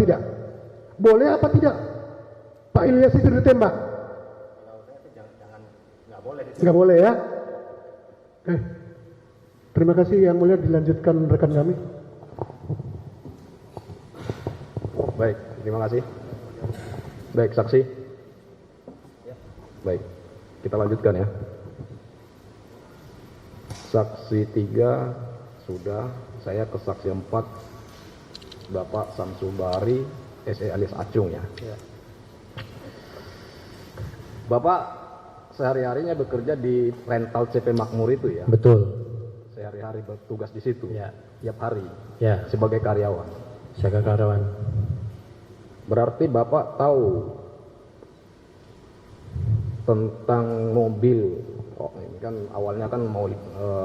tidak? Boleh apa tidak? Pak Ilyas itu ditembak? Kalau saya sih jangan nggak boleh. Nggak boleh ya? Terima kasih yang mulia, dilanjutkan rekan kami. Baik, terima kasih. Baik, saksi. Baik, kita lanjutkan ya. Saksi 3 sudah, saya ke saksi 4, Bapak Samsul Bahri, SE alias Acung ya. Bapak sehari-harinya bekerja di rental CP Makmur itu ya? Betul. Sehari-hari bertugas di situ? Ya. Tiap hari? Ya, Sebagai karyawan? saya karyawan. Berarti Bapak tahu tentang mobil? Oh, ini kan awalnya kan mau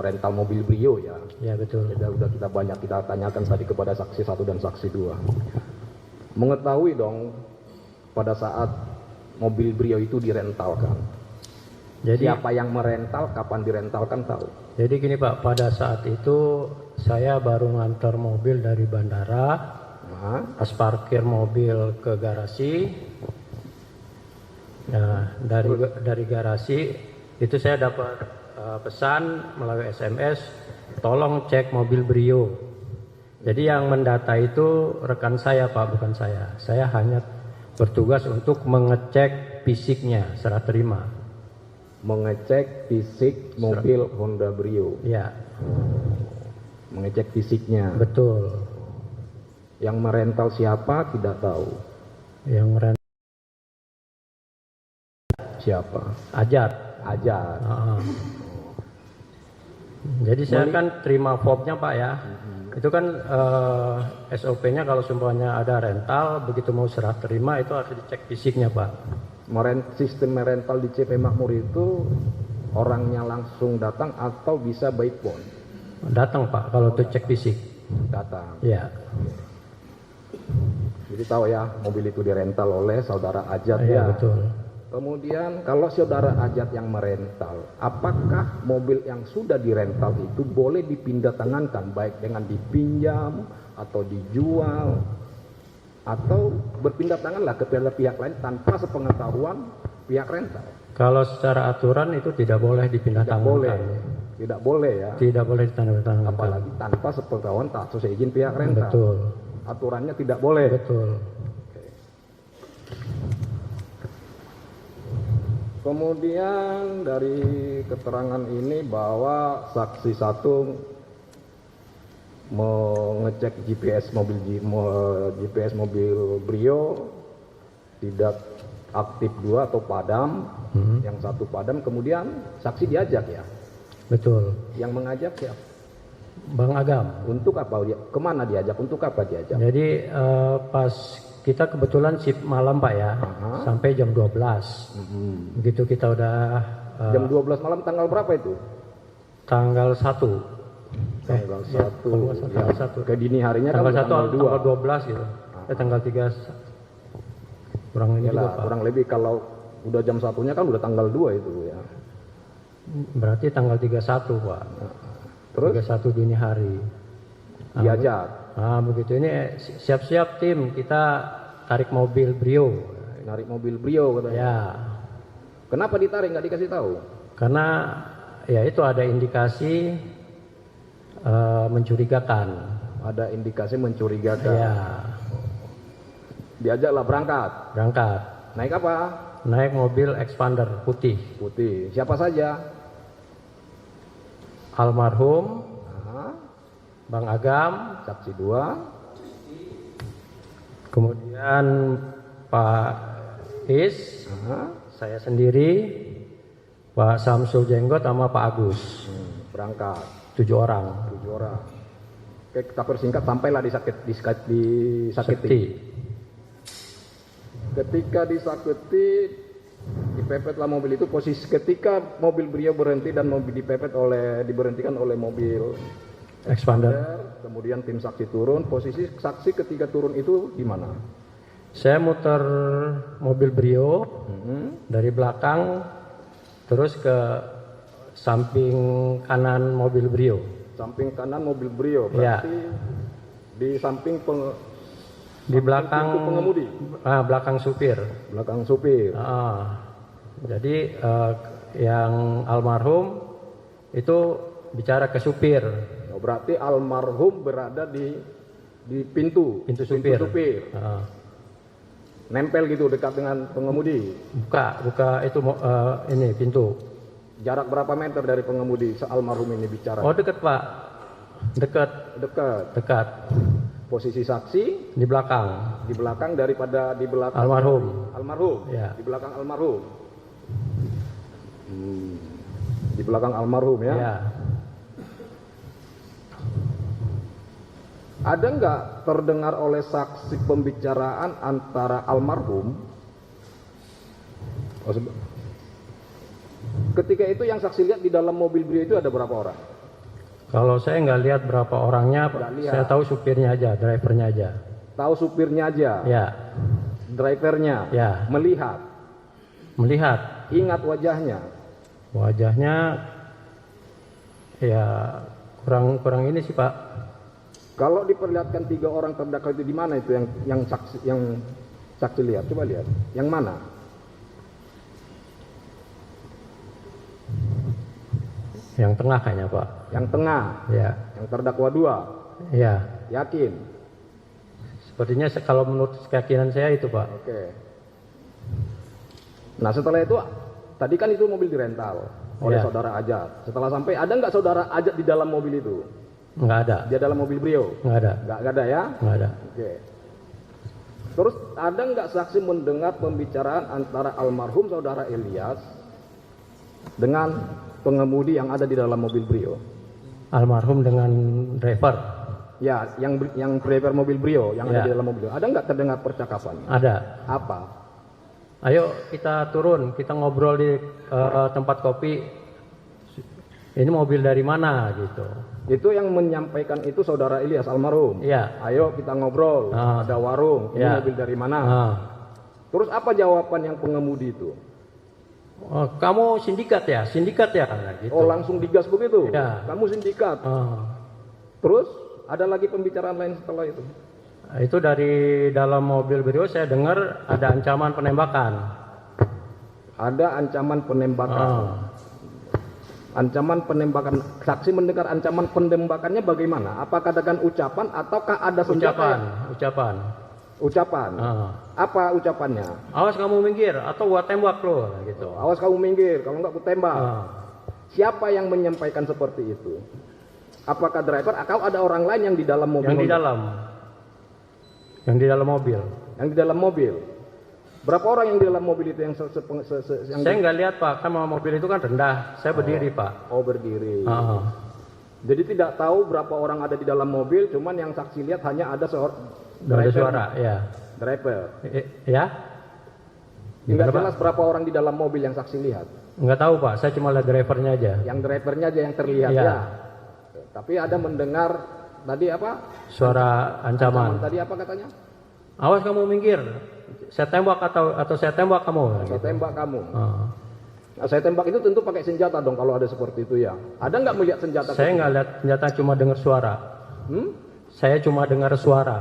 rental mobil Brio ya? Ya, betul. Udah kita banyak kita tanyakan tadi kepada saksi 1 dan saksi 2. Mengetahui dong pada saat mobil Brio itu direntalkan. Jadi Siapa yang merental, kapan direntalkan tahu? Jadi gini Pak, pada saat itu saya baru ngantar mobil dari bandara, pas parkir mobil ke garasi. Nah, dari garasi itu saya dapat pesan melalui SMS, tolong cek mobil Brio. Jadi yang mendata itu rekan saya Pak, bukan saya. Saya hanya bertugas untuk mengecek fisiknya, serah terima. Mengecek fisik mobil Honda Brio. Ya, Mengecek fisiknya. betul. Yang merental siapa tidak tahu. Yang Siapa? Ajat. Ajat. Jadi saya kan terima fobnya Pak ya. Itu kan SOP-nya kalau semuanya ada rental, begitu mau serah terima itu harus dicek fisiknya Pak. Sistem merental di CP Makmur itu orangnya langsung datang atau bisa by phone? Datang Pak kalau untuk cek fisik. Datang. Ya. Jadi tahu ya mobil itu dirental oleh saudara Ajat Ya, ya. betul. Kemudian kalau saudara Ajat yang merental, apakah mobil yang sudah dirental itu boleh dipindah tangankan baik dengan dipinjam atau dijual atau berpindah tanganlah kepada pihak lain tanpa sepengetahuan pihak rental? Kalau secara aturan itu tidak boleh dipindah Tidak tangankan. boleh. Tidak boleh ya. Tidak boleh ditanda-tangankan. Apalagi tanpa sepengetahuan tak sesuai izin pihak rental. Betul. Aturannya tidak boleh. Betul. Kemudian dari keterangan ini bahwa saksi 1 mengecek GPS mobil Brio tidak aktif 2 atau padam. Yang 1 padam, kemudian saksi diajak ya. Betul. Yang mengajak siapa? Bang Agam. Untuk apa dia? Kemana diajak? Untuk apa diajak? Jadi pas kita kebetulan shift malam Pak ya, sampai jam 12. Begitu kita udah Jam 12 malam tanggal berapa itu? tanggal 1. Tanggal 1. Ya, tanggal 1. Ke dini harinya Tanggal kan 1 tanggal 2. tanggal 12 gitu. Tanggal 3 kurang lebih juga Pak. Kurang lebih kalau udah jam 1-nya kan udah tanggal 2 itu ya. Berarti tanggal 31 Pak. Terus 31 dini hari. diajak. Nah begitu ini siap-siap tim, kita tarik mobil Brio. Narik mobil Brio katanya. Ya, Kenapa ditarik nggak dikasih tahu? karena ya itu ada indikasi mencurigakan. Ada indikasi mencurigakan. Ya, Diajaklah berangkat. berangkat. Naik apa? Naik mobil expander putih. Putih. Siapa saja? Almarhum Nah, Bang Agam, saksi 2. kemudian Pak Is, Nah, saya sendiri, Pak Samsul Jenggot sama Pak Agus. berangkat 7 orang. 7 orang. Oke, kita persingkat sampailah di Saketi. Sakti. Ketika disaketi, dipepetlah mobil itu. Posisi ketika mobil Brio berhenti dan mobil diberhentikan oleh mobil Expander. kemudian tim saksi turun. Posisi saksi ketika turun itu di mana? Saya muter mobil Brio dari belakang terus ke samping kanan mobil Brio. Samping kanan mobil Brio, Ya. berarti di samping Di belakang pintu pengemudi, belakang supir. belakang supir. Jadi yang almarhum itu bicara ke supir. Oh, berarti almarhum berada di pintu supir. Nempel gitu dekat dengan pengemudi. Buka itu ini pintu. Jarak berapa meter dari pengemudi almarhum ini bicara? Oh, dekat Pak. Dekat. Posisi saksi Di belakang. di belakang daripada di belakang Almarhum. Ya. Di belakang almarhum. Di belakang almarhum ya. Ya. Ada nggak terdengar oleh saksi pembicaraan antara almarhum? Ketika itu yang saksi lihat di dalam mobil Brio itu ada berapa orang? Kalau saya nggak lihat berapa orangnya, Nggak lihat. saya tahu supirnya aja, drivernya aja. Tahu supirnya aja. Ya. Drivernya. Ya. Melihat. Ingat wajahnya. Wajahnya ya kurang ini sih Pak. Kalau diperlihatkan 3 orang terdakwa itu di mana itu yang saksi lihat? Coba lihat. Yang mana? Yang tengah kayaknya Pak. Yang tengah. Ya. Yang terdakwa 2. Ya. Yakin? Sepertinya kalau menurut keyakinan saya itu Pak. Oke. Nah setelah itu, tadi kan itu mobil dirental oleh Ya. saudara Ajat. Setelah sampai, ada nggak saudara Ajat di dalam mobil itu? Nggak ada. Dia dalam mobil Brio? Nggak ada. Nggak ada ya? Nggak ada. Oke. Terus ada nggak saksi mendengar pembicaraan antara almarhum saudara Ilyas dengan pengemudi yang ada di dalam mobil Brio? Almarhum dengan driver. Ya, yang driver mobil Brio yang ada Ya. di dalam mobil. Ada nggak terdengar percakapan? Ada. Apa? Ayo kita turun, kita ngobrol di tempat kopi. Ini mobil dari mana gitu. Itu yang menyampaikan itu saudara Ilyas almarhum. Iya. Ayo kita ngobrol. Ada warung. Ini Ya. mobil dari mana? Ah. Terus apa jawaban yang pengemudi itu? Oh, kamu sindikat ya? Nah, gitu. Oh langsung digas begitu? Ya. Kamu sindikat. Terus ada lagi pembicaraan lain setelah itu? Itu dari dalam mobil Brio saya dengar ada ancaman penembakan. Ada ancaman penembakan. Ancaman penembakan. Saksi mendengar ancaman penembakannya bagaimana? Apakah dengan ucapan ataukah ada senjata? Ucapan. Apa ucapannya? Awas kamu minggir atau gua tembak lo gitu. Awas kamu minggir, kalau enggak aku tembak. Siapa yang menyampaikan seperti itu? Apakah driver atau ada orang lain yang di dalam mobil? Yang di dalam mobil. Yang di dalam mobil. Berapa orang yang di dalam mobil itu yang Saya nggak lihat Pak, kan mobil itu kan rendah. Saya berdiri Pak. Oh berdiri. Jadi tidak tahu berapa orang ada di dalam mobil, cuman yang saksi lihat hanya ada Ada suara, ya. Driver. Ya? Enggak jelas berapa orang di dalam mobil yang saksi lihat. Enggak tahu Pak, saya cuma lihat drivernya aja. Yang drivernya aja yang terlihat ya. Tapi ada mendengar tadi apa? Suara ancaman. Tadi apa katanya? Awas kamu minggir. Saya tembak atau saya tembak kamu. Saya tembak kamu. Nah, saya tembak itu tentu pakai senjata dong kalau ada seperti itu ya. Ada nggak melihat senjata? Saya nggak lihat senjata, cuma dengar suara. Saya cuma dengar suara.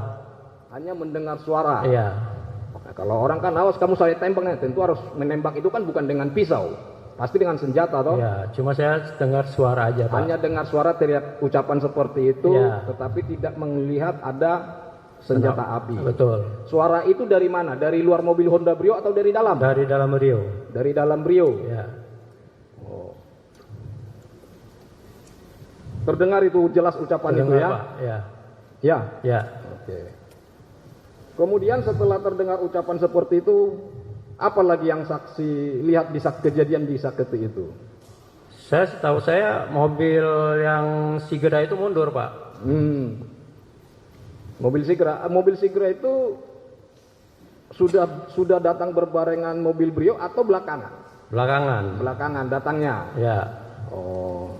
Hanya mendengar suara. Iya. Nah, kalau orang kan awas kamu saya tembak, tentu harus menembak itu kan bukan dengan pisau, pasti dengan senjata toh. Iya. Cuma saya dengar suara aja Pak. Hanya dengar suara teriak ucapan seperti itu, ya. Tetapi tidak melihat ada senjata api. Betul. Suara itu dari mana? Dari luar mobil Honda Brio atau dari dalam? Dari dalam Brio. Dari dalam Brio. Ya. Oh. Terdengar itu jelas ucapan itu ya? Pak. Ya. Ya. Ya. Oke. Kemudian setelah terdengar ucapan seperti itu, apa lagi yang saksi lihat di saat kejadian di Saketi itu? Setahu saya mobil yang Sigra itu mundur Pak. Mobil Sigra itu sudah datang berbarengan mobil Brio atau belakangan? Belakangan datangnya. Ya. Oh.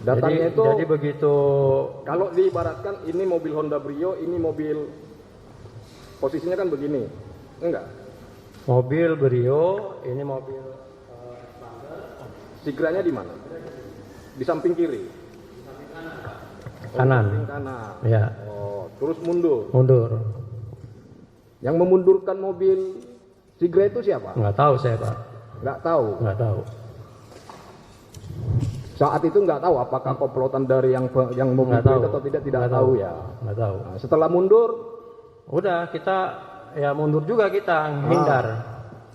Datangnya itu. Jadi begitu. Kalau diibaratkan ini mobil Honda Brio, ini mobil posisinya kan begini, enggak? Mobil Brio, ini mobil Sigranya di mana? Di samping kiri. Kanan. Samping kanan. Ya. Oh, terus mundur. Yang memundurkan mobil Sigra itu siapa? Nggak tahu saya Pak. Nggak tahu. Nggak tahu. Saat itu nggak tahu apakah komplotan dari yang mobil Nggak tahu. itu atau tidak Nggak tahu ya. Nggak tahu. Nah, setelah mundur, Udah kita ya mundur juga kita menghindar.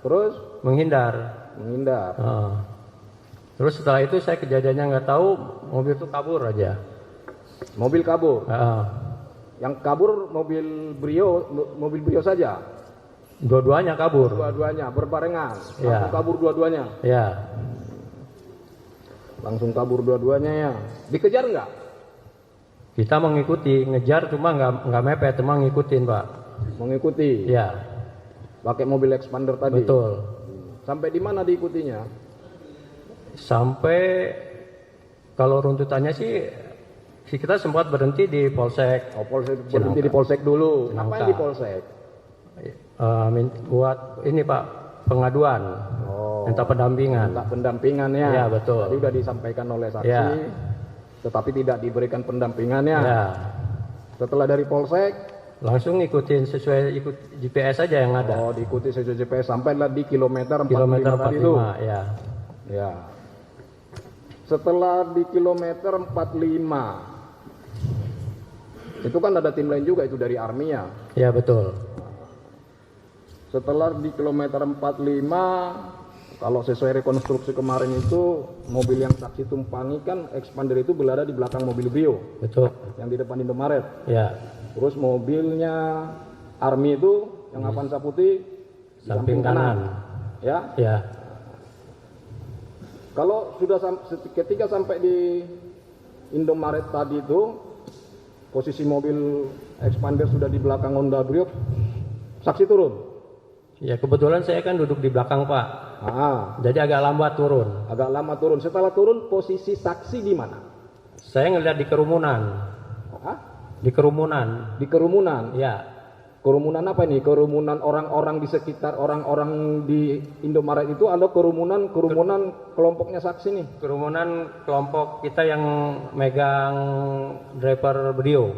terus Menghindar. menghindar. Terus setelah itu saya kejadiannya nggak tahu, mobil itu kabur aja. Mobil kabur. Heeh. Yang kabur mobil Brio saja. Dua-duanya kabur. Dua-duanya berbarengan. Ya. Langsung kabur dua-duanya. Ya. Langsung kabur dua-duanya ya. Dikejar nggak? Kita mengikuti, ngejar cuma nggak mepet, cuma ngikutin Pak. Mengikuti. Ya. Pakai mobil expander tadi. Betul. Sampai di mana diikutinya? Sampai kalau runtutannya sih kita sempat berhenti di Polsek. Oh, Polsek berhenti di Polsek dulu. Cinangka. Ngapain di Polsek? Buat ini Pak, pengaduan. Oh. Minta pendampingan. Minta pendampingan ya. Ya, betul. Tadi udah disampaikan oleh saksi, Ya. tetapi tidak diberikan pendampingannya. Ya. Setelah dari Polsek, Langsung ngikutin ikut GPS aja yang ada. oh diikuti sesuai GPS sampailah di kilometer 45 Kilometer tadi itu. 45 ya. Ya. Setelah di kilometer 45, itu kan ada tim lain juga itu dari Army ya. Ya betul. Setelah di kilometer 45, kalau sesuai rekonstruksi kemarin itu mobil yang saksi tumpangi kan expander itu berada di belakang mobil Brio Betul. yang di depan Indomaret. Ya. Terus mobilnya Army itu yang Avanza putih di Samping kanan. Ya. Ya. Kalau sudah ketika sampai di Indomaret tadi itu posisi mobil expander sudah di belakang Honda Brio, saksi turun. Ya kebetulan saya kan duduk di belakang Pak. Jadi agak lambat turun. Agak lama turun. Setelah turun posisi saksi di mana? Saya ngeliat di kerumunan. Di kerumunan. Di kerumunan. Ya. Kerumunan apa ini? Kerumunan orang-orang di sekitar orang-orang di Indomaret itu ada kerumunan kelompoknya saksi nih. Kerumunan kelompok kita yang megang driver Brio.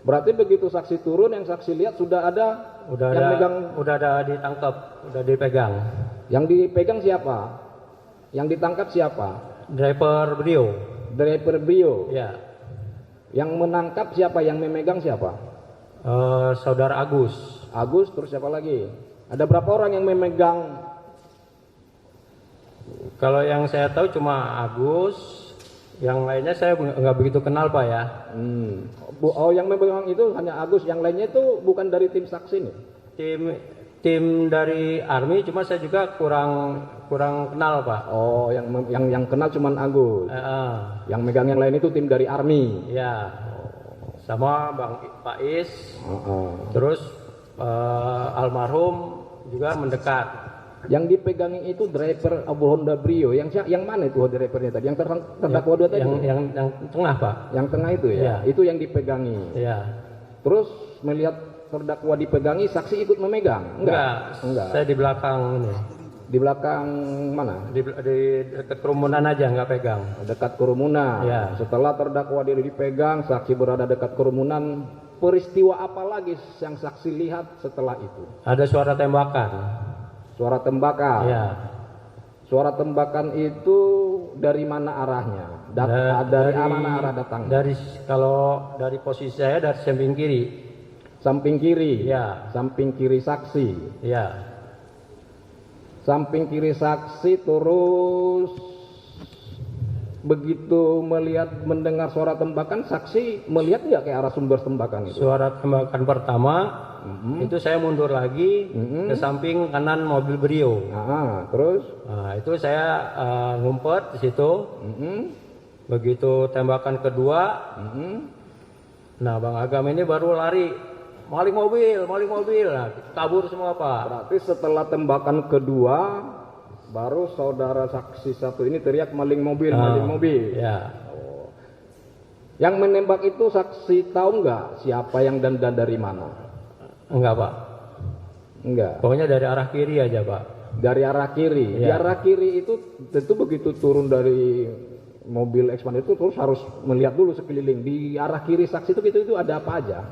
Berarti begitu saksi turun yang saksi lihat sudah ada Udah ada ditangkap, udah dipegang. Yang dipegang siapa? Yang ditangkap siapa? Driver Brio. Driver Brio. Ya. Yang menangkap siapa? Yang memegang siapa? Saudara Agus. Agus, terus siapa lagi? Ada berapa orang yang memegang? Kalau yang saya tahu cuma Agus, yang lainnya saya nggak begitu kenal Pak ya. Oh, yang memegang itu hanya Agus, yang lainnya itu bukan dari tim saksi nih? Tim dari Army, cuma saya juga kurang kenal Pak. Oh, yang kenal cuma Agus. Yang megang yang lain itu tim dari Army. Ya. Sama Bang Faiz. Terus almarhum juga mendekat. Yang dipegangi itu driver Honda Brio. Yang mana itu drivernya tadi? Yang terdakwa dua tadi? Yang tengah Pak. Yang tengah itu ya? Ya. Itu yang dipegangi. Ya. Terus melihat terdakwa dipegangi, saksi ikut memegang? Enggak. Saya di belakang ini. Di belakang mana? Di dekat kerumunan aja, nggak pegang. Dekat kerumunan. Ya. Setelah terdakwa dia dipegang, saksi berada dekat kerumunan. Peristiwa apa lagi yang saksi lihat setelah itu? Ada suara tembakan. Suara tembakan. Ya. Suara tembakan itu dari mana arahnya? Dari mana arah datangnya? Kalau dari posisi saya dari samping kiri. Samping kiri. Ya. Samping kiri saksi. Ya. Samping kiri saksi, terus begitu mendengar suara tembakan, saksi melihat nggak ke arah sumber tembakan itu? Suara tembakan pertama itu saya mundur lagi ke samping kanan mobil Brio. Terus? Nah, itu saya ngumpet di situ. Begitu tembakan kedua, nah Bang Agam ini baru lari. Maling mobil, nah, kabur semua Pak. Berarti setelah tembakan kedua, baru saudara saksi satu ini teriak maling mobil. Ya. Yang menembak itu saksi tahu nggak siapa yang dan dari mana? Enggak Pak. Enggak. Pokoknya dari arah kiri aja Pak. Dari arah kiri. Di arah kiri itu tentu begitu turun dari mobil expander itu terus harus melihat dulu sekeliling. Di arah kiri saksi itu ada apa aja?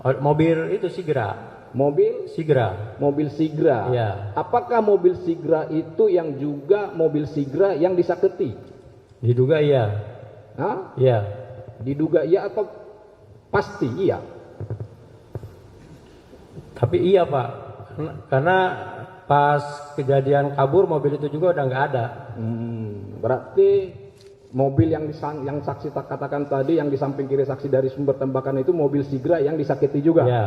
Mobil itu Sigra. Mobil Sigra. mobil Sigra. Iya. Apakah mobil Sigra itu yang juga mobil Sigra yang disaketi? Diduga iya. Hah? Iya. Diduga iya atau pasti iya? Tapi iya Pak. Karena pas kejadian kabur mobil itu juga udah nggak ada. Berarti mobil yang saksi tak katakan tadi yang di samping kiri saksi dari sumber tembakan itu mobil Sigra yang disakiti juga. Iya.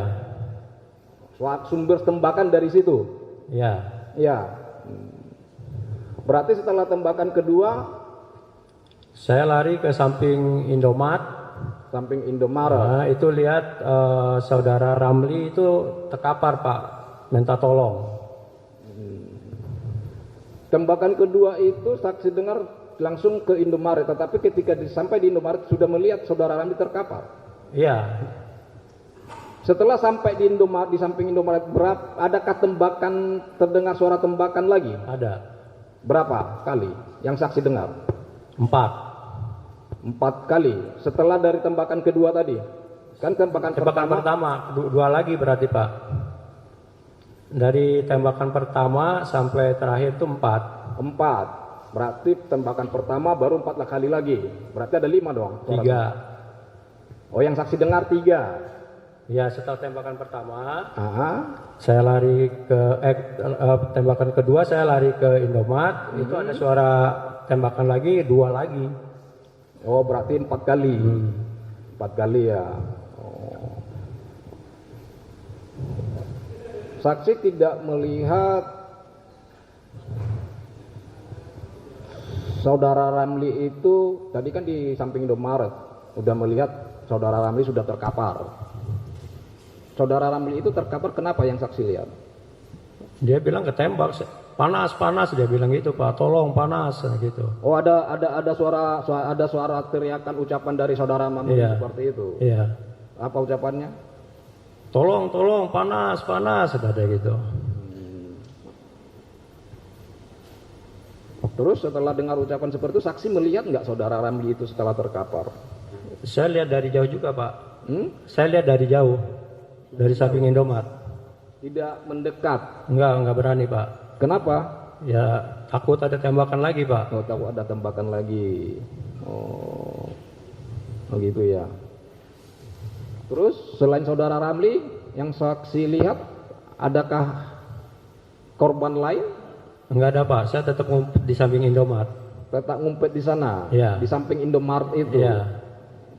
Sumber tembakan dari situ. Iya. Ya. Berarti setelah tembakan kedua Saya lari ke samping Indomaret. samping Indomaret. Nah, itu lihat saudara Ramli itu terkapar Pak, minta tolong. Tembakan kedua itu saksi dengar langsung ke Indomaret, tetapi ketika sampai di Indomaret sudah melihat saudara Ramli terkapar. Iya. Setelah sampai di Indomaret, di samping Indomaret, adakah tembakan, terdengar suara tembakan lagi? Ada. Berapa kali yang saksi dengar? 4. 4 kali. Setelah dari tembakan kedua tadi, kan tembakan pertama, dua lagi berarti Pak. Dari tembakan pertama sampai terakhir itu 4. 4. Berarti tembakan pertama baru 4 kali lagi. Berarti ada 5 dong. 3. Oh, yang saksi dengar 3. Ya, setelah tembakan pertama, Aha. saya lari ke tembakan kedua saya lari ke Indomaret. Itu ada suara tembakan lagi, 2 lagi. Oh, berarti 4 kali. 4 kali ya. Oh. Saksi tidak melihat saudara Ramli itu tadi kan di samping Indomaret udah melihat saudara Ramli sudah terkapar. Saudara Ramli itu terkapar kenapa yang saksi lihat? Dia bilang ketembak, panas dia bilang gitu Pak, tolong panas gitu. Oh, ada suara teriakan ucapan dari saudara Ramli seperti itu. Iya. Apa ucapannya? Tolong panas ada gitu. Terus setelah dengar ucapan seperti itu, saksi melihat nggak saudara Ramli itu setelah terkapar? Saya lihat dari jauh juga Pak. Saya lihat dari jauh, dari samping Indomaret. Tidak mendekat. Enggak berani Pak. Kenapa? Ya takut ada tembakan lagi Pak. Oh, tahu ada tembakan lagi. Oh gitu ya. Terus selain saudara Ramli yang saksi lihat, adakah korban lain? Enggak ada Pak, saya tetap ngumpet di samping Indomaret. Tetap ngumpet di sana, Iya. di samping Indomaret itu. Iya.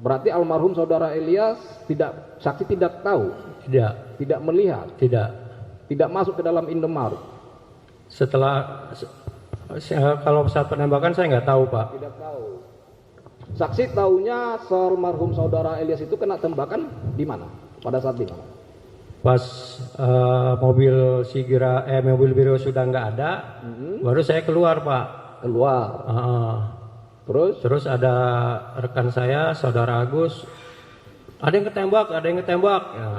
Berarti almarhum saudara Elias saksi tidak tahu, tidak melihat, tidak masuk ke dalam Indomaret. Kalau saat penembakan saya nggak tahu Pak. Tidak tahu. Saksi tahunya almarhum saudara Elias itu kena tembakan di mana? Pada saat di mana? Pas mobil mobil Biro sudah nggak ada, baru saya keluar Pak. Keluar. Terus ada rekan saya, saudara Agus, ada yang ketembak. Ya,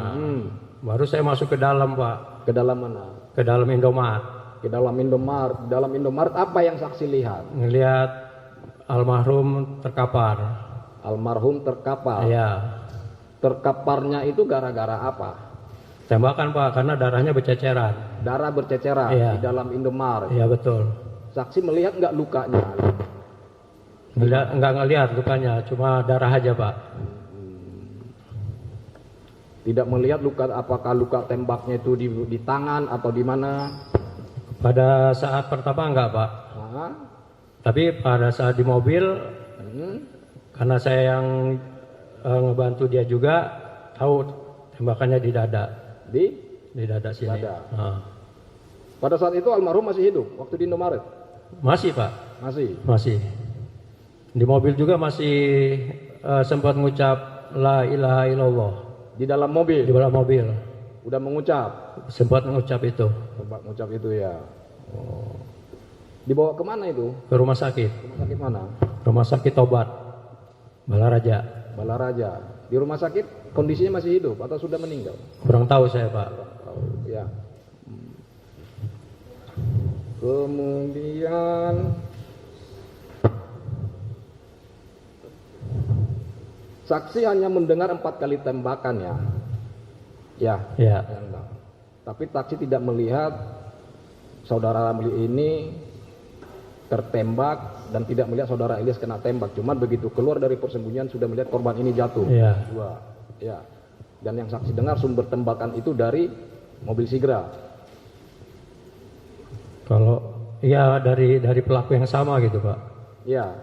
baru saya masuk ke dalam Pak. Ke dalam mana? Ke dalam Indomaret. Ke dalam Indomaret. Dalam Indomaret apa yang saksi lihat? Ngelihat almarhum terkapar. Almarhum terkapar. Iya. Terkaparnya itu gara-gara apa? Tembakan Pak, karena darahnya berceceran. Darah berceceran di dalam Indomaret. Iya betul. Saksi melihat nggak lukanya? Nggak ngelihat lukanya, cuma darah aja Pak. Tidak melihat luka, apakah luka tembaknya itu di tangan atau di mana? Pada saat pertama enggak Pak. Tapi pada saat di mobil, karena saya yang ngebantu dia juga, tahu tembakannya di dada. Di dada sini. Dada. Pada saat itu almarhum masih hidup waktu di Indomaret? Masih Pak. Masih. Di mobil juga masih sempat mengucap la ilaha illallah. Di dalam mobil? Di dalam mobil. Udah mengucap? Sempat mengucap itu. Sempat mengucap itu ya. Oh. Dibawa kemana itu? Ke rumah sakit. Rumah sakit mana? Rumah sakit Tobat, Balaraja. Di rumah sakit kondisinya masih hidup atau sudah meninggal? Kurang tahu saya Pak. Ya. Kemudian saksi hanya mendengar 4 kali tembakan ya. Ya. Ya. Tapi saksi tidak melihat saudara Ramli ini tertembak dan tidak melihat saudara Ilyas kena tembak. Cuman begitu keluar dari persembunyian sudah melihat korban ini jatuh. Iya. Dua. Ya. Dan yang saksi dengar sumber tembakan itu dari mobil Sigra. Kalau ya dari pelaku yang sama gitu Pak. Ya.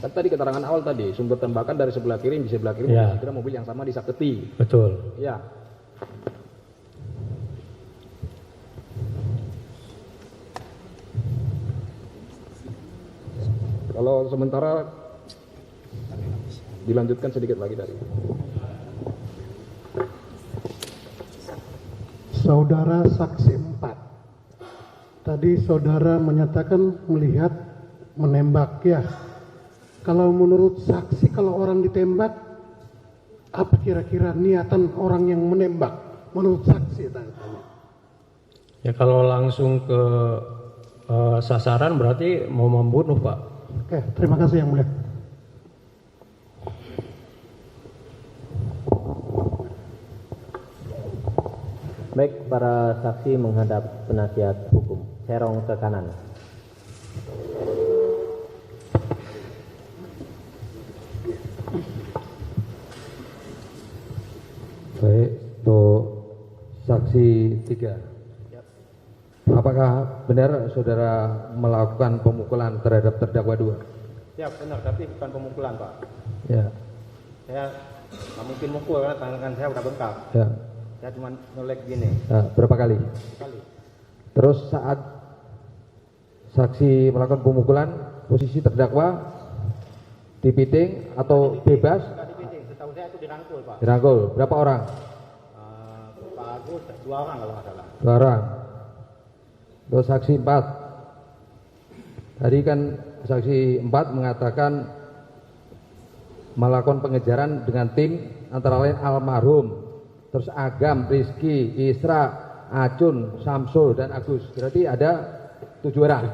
Kan tadi keterangan awal tadi sumber tembakan dari sebelah kiri, di sebelah kiri Ya. mobil Sigra, mobil yang sama disaketi. Betul. Ya. Kalau sementara dilanjutkan sedikit lagi dari Saudara saksi 4. Tadi saudara menyatakan melihat menembak ya. Kalau menurut saksi kalau orang ditembak, apa kira-kira niatan orang yang menembak? Menurut saksi tadi. Ya kalau langsung ke sasaran berarti mau membunuh Pak. Oke, terima kasih yang mulia. Baik, para saksi menghadap penasihat hukum. Serong ke kanan. Baik, untuk saksi 3. Apakah benar saudara melakukan pemukulan terhadap terdakwa 2? Ya benar, tapi bukan pemukulan Pak. Ya, Saya nggak mungkin mukul karena tangan saya udah bengkak. ya. Saya cuma nolek gini Ya, berapa kali? sekali. Terus saat saksi melakukan pemukulan, posisi terdakwa dipiting atau bebas? Nggak dipiting, setahu saya itu dirangkul Pak. Dirangkul. Berapa orang? Pak Agus 2 orang kalau nggak salah. 2 orang. Terus saksi 4. Tadi kan saksi 4 mengatakan melakukan pengejaran dengan tim antara lain almarhum, terus Agam, Rizky, Isra, Acun, Samsul dan Agus. Berarti ada 7 orang.